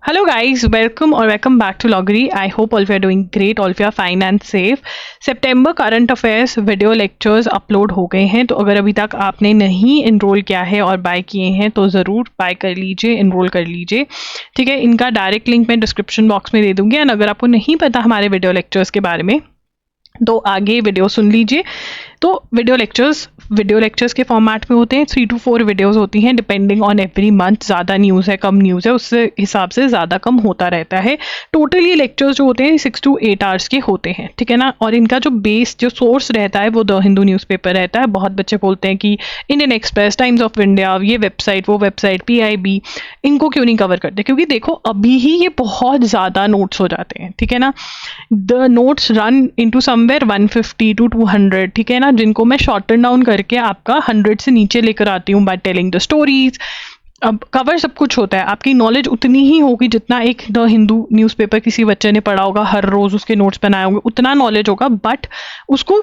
Hello guys, welcome back to Loggery. I hope all of you are doing great, all of you are fine and safe. September current affairs video lectures upload हो गए हैं, तो अगर अभी तक आपने नहीं इनरोल किया है और बाय किए हैं तो ज़रूर बाय कर लीजिए, इनरोल कर लीजिए। ठीक है, इनका डायरेक्ट लिंक मैं डिस्क्रिप्शन बॉक्स में दे दूंगी। एंड अगर आपको नहीं पता हमारे वीडियो लेक्चर्स के बारे में तो आगे वीडियो सुन लीजिए। तो वीडियो लेक्चर्स के फॉर्मेट में होते हैं, 3 to 4 वीडियोस होती हैं डिपेंडिंग ऑन एवरी मंथ। ज़्यादा न्यूज़ है कम न्यूज़ है उस हिसाब से ज़्यादा कम होता रहता है। टोटल ये लेक्चर्स जो होते हैं 6 to 8 आवर्स के होते हैं, ठीक है ना। और इनका जो बेस जो सोर्स रहता है वो द हिंदू न्यूज़पेपर रहता है। बहुत बच्चे बोलते हैं कि Indian express, times of India, ये वेबसाइट वो वेबसाइट, PIB, इनको क्यों नहीं कवर करते, क्योंकि देखो अभी ही ये बहुत ज़्यादा नोट्स हो जाते हैं, ठीक है ना। The notes run into somewhere 150 to 200, ठीक है ना, जिनको मैं शॉर्टन डाउन करके आपका 100 से नीचे लेकर आती हूँ बाय टेलिंग द स्टोरीज। अब कवर सब कुछ होता है, आपकी नॉलेज उतनी ही होगी जितना एक द हिंदू न्यूज़पेपर किसी बच्चे ने पढ़ा होगा, हर रोज उसके नोट्स बनाए होंगे, उतना नॉलेज होगा। बट उसको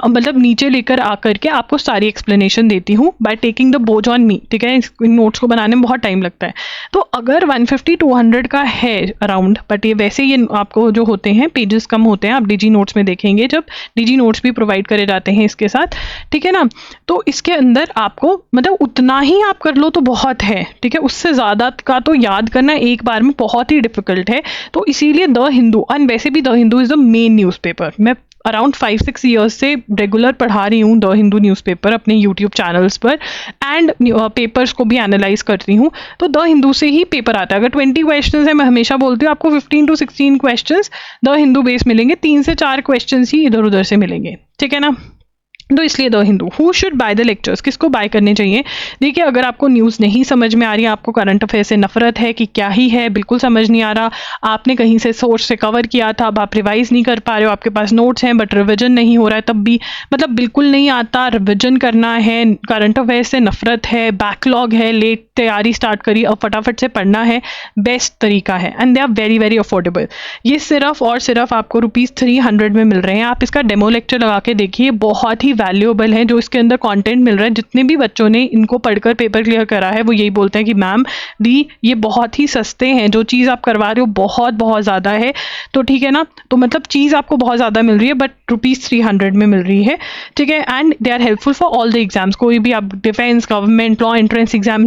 मतलब नीचे लेकर आकर के आपको सारी एक्सप्लेनेशन देती हूँ बाय टेकिंग द बोझ ऑन मी, ठीक है। इन नोट्स को बनाने में बहुत टाइम लगता है। तो अगर 150-200 का है अराउंड, बट ये वैसे ये आपको जो होते हैं पेजेस कम होते हैं, आप डिजी नोट्स में देखेंगे जब डिजी नोट्स भी प्रोवाइड करे जाते हैं इसके साथ, ठीक है ना। तो इसके अंदर आपको मतलब उतना ही आप कर लो तो बहुत है, ठीक है। उससे ज़्यादा का तो याद करना एक बार में बहुत ही डिफिकल्ट है। तो इसीलिए द हिंदू, एंड वैसे भी the Hindu is the main newspaper. मैं अराउंड 5-6 ईयर्स से रेगुलर पढ़ा रही हूँ द हिंदू न्यूज़पेपर अपने यूट्यूब चैनल्स पर, एंड पेपर्स को भी एनालाइज करती हूँ। तो द हिंदू से ही पेपर आता है। अगर 20 क्वेश्चंस है, मैं हमेशा बोलती हूँ आपको 15 to 16 questions the Hindu base मिलेंगे, 3 से 4 क्वेश्चंस ही इधर उधर से मिलेंगे, ठीक है ना। तो इसलिए the Hindu. Who should by the lectures, किसको बाय करने चाहिए? देखिए, अगर आपको न्यूज़ नहीं समझ में आ रही है, आपको करंट अफेयर से नफरत है कि क्या ही है, बिल्कुल समझ नहीं आ रहा, आपने कहीं से सोर्स से कवर किया था, अब आप रिवाइज नहीं कर पा रहे हो, आपके पास नोट्स हैं बट रिविजन नहीं हो रहा है, तब भी मतलब बिल्कुल नहीं आता, रिविजन करना है, करंट अफेयर से नफरत है, बैकलॉग है, लेट तैयारी स्टार्ट करी, अब फटाफट से पढ़ना है, बेस्ट तरीका है। And they are very very affordable. ये सिर्फ और सिर्फ आपको ₹300 में मिल रहे हैं। आप इसका डेमो लेक्चर लगा के देखिए, बहुत ही वैल्यूएबल है जो इसके अंदर कंटेंट मिल रहा है। जितने भी बच्चों ने इनको पढ़कर पेपर क्लियर करा है वो यही बोलते हैं कि मैम दी ये बहुत ही सस्ते हैं, जो चीज़ आप करवा रहे हो बहुत बहुत ज़्यादा है। तो ठीक है ना, तो मतलब चीज़ आपको बहुत ज़्यादा मिल रही है बट ₹300 में मिल रही है, ठीक है। And they are helpful for all the exams. कोई भी आप defence, government, law entrance exam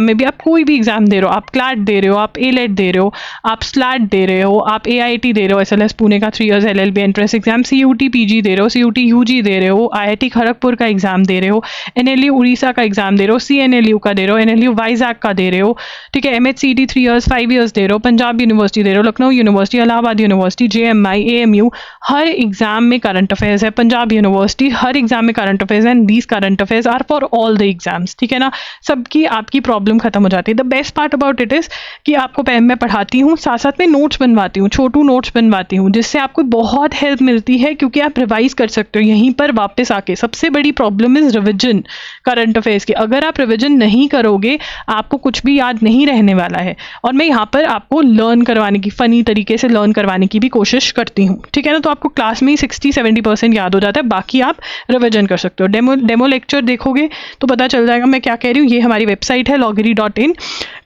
में भी, आप कोई भी एग्जाम दे रहे हो, आप क्लैट दे रहे हो, आप ALET दे रहे हो, आप स्लैट दे रहे हो, आप AIT दे रहे हो, SLS पुणे का 3 years LLB entrance exam, CUT PG दे रहे हो, CUT UG दे रहे हो, IIT खड़गपुर का एग्जाम दे रहे हो, NLU उड़ीसा का एग्जाम दे रहे हो, CNLU का दे रहे हो, NLU वाइजैक का दे रहे हो, ठीक है। MHCT 3 years 5 years दे रहे हो, पंजाब यूनिवर्सिटी दे रहे हो, Lucknow university, Allahabad university, JMI, AMU, हर एग्जाम में करंट अफेयर्स है। पंजाब यूनिवर्सिटी, हर एग्जाम में current affairs and these current affairs are for all the exams, ठीक है ना। सबकी आपकी प्रॉब्लम खत्म हो जाती है। The best part about it is कि आपको मैं पढ़ाती हूँ, साथ साथ में नोट्स बनवाती हूँ, छोटू नोट्स बनवाती हूँ, जिससे आपको बहुत हेल्प मिलती है, क्योंकि आप रिवाइज कर सकते हो यहीं पर वापस आके। सबसे बड़ी problem is revision current affairs की। अगर आप रिविजन नहीं करोगे आपको कुछ भी याद नहीं रहने वाला है। और मैं यहाँ पर आपको लर्न करवाने की, फनी तरीके से लर्न करवाने की भी कोशिश करती हूँ, ठीक है ना। तो आपको क्लास में ही 60-70% याद हो जाता है, बाकी आप रिविजन कर सकते हो। डेमो लेक्चर देखोगे तो पता चल जाएगा मैं क्या कह रही हूँ। ये हमारी वेबसाइट है loggery.in।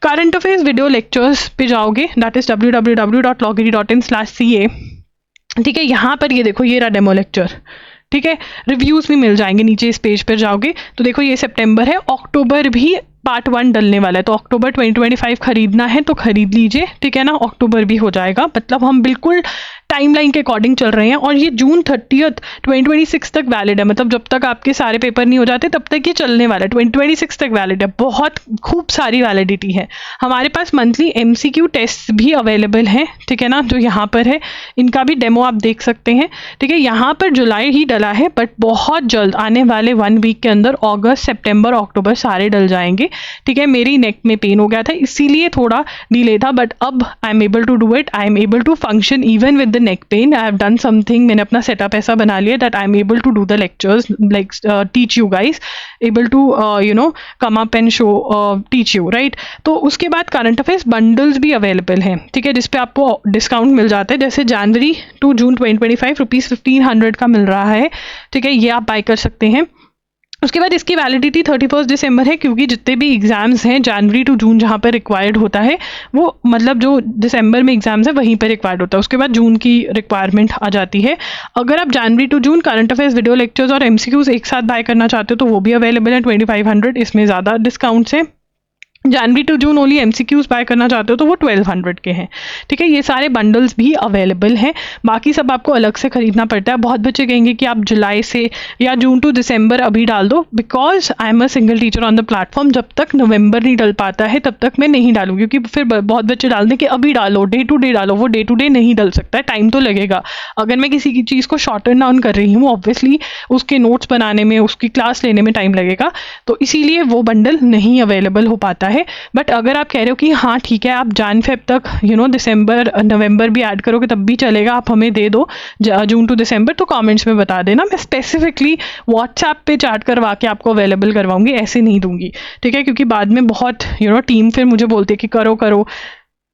Current affairs video lectures पे जाओगे, दैट इज www.loggery.in/ca, ठीक है। यहाँ पर ये देखो, ये रहा डेमो लेक्चर, ठीक है। रिव्यूज भी मिल जाएंगे नीचे इस पेज पर जाओगे तो देखो ये सितंबर है, अक्टूबर भी पार्ट 1 डलने वाला है, तो अक्टूबर 2025 खरीदना है तो खरीद लीजिए, ठीक है ना। अक्टूबर भी हो जाएगा, मतलब हम बिल्कुल टाइमलाइन के अकॉर्डिंग चल रहे हैं। और ये जून 30 2026 तक वैलिड है, मतलब जब तक आपके सारे पेपर नहीं हो जाते तब तक ये चलने वाला है। 2026 तक वैलिड है, बहुत खूब सारी वैलिडिटी है। हमारे पास मंथली MCQ टेस्ट भी अवेलेबल हैं, ठीक है ना, जो यहाँ पर है। इनका भी डेमो आप देख सकते हैं, ठीक है। यहाँ पर जुलाई ही डला है, बट बहुत जल्द आने वाले 1 वीक के अंदर अगस्त, सितंबर, अक्टूबर सारे डल जाएंगे, ठीक है। मेरी नेक में पेन हो गया था इसीलिए थोड़ा डिले था, बट अब I am able to do it, I am able to function even with the neck pain. I have done something, मैंने अपना सेटअप ऐसा बना लिया that I am able to do the lectures, like teach you guys, able to come up and show teach you, right. तो उसके बाद current affairs bundles भी available हैं, ठीक है, जिसपे आपको डिस्काउंट मिल जाता है। जैसे जनवरी टू जून 2025 ₹1500 का मिल रहा है, ठीक है। ये आप बाय कर सकते हैं। उसके बाद इसकी वैलिडिटी 31 दिसंबर है, क्योंकि जितने भी एग्जाम्स हैं जनवरी टू जून जहाँ पर रिक्वायर्ड होता है वो मतलब जो दिसंबर में एग्जाम्स है वहीं पर रिक्वायर्ड होता है, उसके बाद जून की रिक्वायरमेंट आ जाती है। अगर आप जनवरी टू जून करंट अफेयर्स, वीडियो लेक्चर्स और एमसीक्यूज एक साथ बाय करना चाहते हो तो वो भी अवेलेबल है 2500, इसमें ज़्यादा डिस्काउंट्स हैं। जनवरी टू जून ओनली एमसीक्यूज बाय करना चाहते हो तो वो 1200 के हैं, ठीक है। ये सारे बंडल्स भी अवेलेबल हैं, बाकी सब आपको अलग से खरीदना पड़ता है। बहुत बच्चे कहेंगे कि आप जुलाई से या जून टू दिसंबर अभी डाल दो, because I am a single teacher on the platform, जब तक नवंबर नहीं डल पाता है तब तक मैं नहीं डालूँ, क्योंकि फिर बहुत बच्चे डाल दें कि अभी डालो, डे टू डे डालो, वो डे टू डे नहीं डल सकता है, टाइम तो लगेगा। अगर मैं किसी की चीज़ को शॉर्टन डाउन कर रही हूँ ऑब्वियसली उसके नोट्स बनाने में, उसकी क्लास लेने में टाइम लगेगा, तो इसीलिए वो बंडल नहीं अवेलेबल हो पाता है। बट अगर आप कह रहे हो कि हाँ ठीक है आप जान फेब तक दिसंबर नवंबर भी ऐड करोगे तब भी चलेगा, आप हमें दे दो जून टू दिसंबर, तो कमेंट्स में बता देना, मैं स्पेसिफिकली व्हाट्सएप पे चैट करवा के आपको अवेलेबल करवाऊंगी, ऐसे नहीं दूंगी, ठीक है, क्योंकि बाद में बहुत टीम फिर मुझे बोलती है कि करो करो,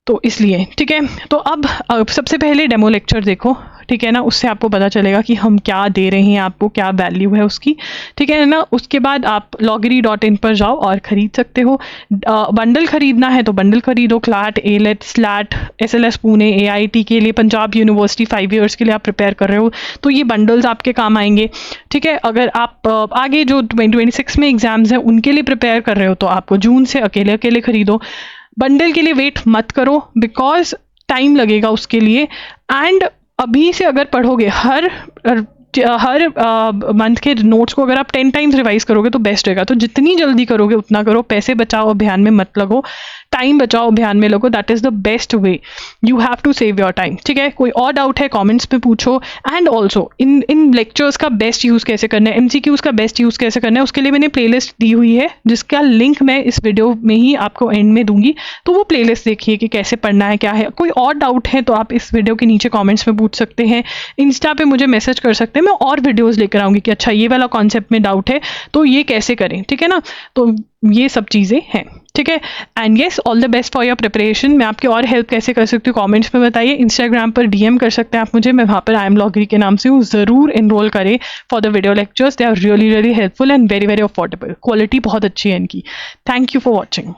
तो इसलिए ठीक है। तो अब सबसे पहले डेमो लेक्चर देखो, ठीक है ना, उससे आपको पता चलेगा कि हम क्या दे रहे हैं आपको, क्या वैल्यू है उसकी, ठीक है ना। उसके बाद आप loggery.in पर जाओ और ख़रीद सकते हो। बंडल ख़रीदना है तो बंडल ख़रीदो, क्लाट, एलेट, स्लैट, SLS पुणे, AIT के लिए, पंजाब यूनिवर्सिटी 5 ईयर्स के लिए आप प्रिपेयर कर रहे हो तो ये बंडल्स आपके काम आएंगे, ठीक है। अगर आप आगे जो 2026 में एग्ज़ाम्स हैं उनके लिए प्रिपेयर कर रहे हो तो आपको जून से अकेले अकेले ख़रीदो। बंडल के लिए वेट मत करो, बिकॉज टाइम लगेगा उसके लिए, एंड अभी से अगर पढ़ोगे हर मंथ के नोट्स को अगर आप 10 टाइम्स रिवाइज करोगे तो बेस्ट रहेगा। तो जितनी जल्दी करोगे उतना करो, पैसे बचाओ अभियान में मत लगो, टाइम बचाओ अभियान में लगो, that is the best way, you have to save your time, ठीक है। कोई और डाउट है कमेंट्स में पूछो, एंड ऑल्सो इन लेक्चर्स का बेस्ट यूज़ कैसे करना है, MCQs का बेस्ट यूज़ कैसे करना है, उसके लिए मैंने प्लेलिस्ट दी हुई है जिसका लिंक मैं इस वीडियो में ही आपको एंड में दूंगी, तो वो प्लेलिस्ट देखिए कि कैसे पढ़ना है, क्या है। कोई और डाउट है तो आप इस वीडियो के नीचे कॉमेंट्स में पूछ सकते हैं, इंस्टा पे मुझे मैसेज कर सकते हैं, मैं और वीडियोस लेकर आऊँगी कि अच्छा ये वाला कॉन्सेप्ट में डाउट है तो ये कैसे करें, ठीक है ना। तो ये सब चीज़ें हैं, ठीक है। And yes, all the best for your preparation. मैं आपकी और हेल्प कैसे कर सकती हूँ कमेंट्स में बताइए, इंस्टाग्राम पर DM कर सकते हैं आप मुझे, मैं वहाँ पर आई एम लॉगरी के नाम से हूँ। ज़रूर इनरोल करें for the video lectures, they are really really helpful and very very affordable, quality बहुत अच्छी है इनकी। Thank you for watching.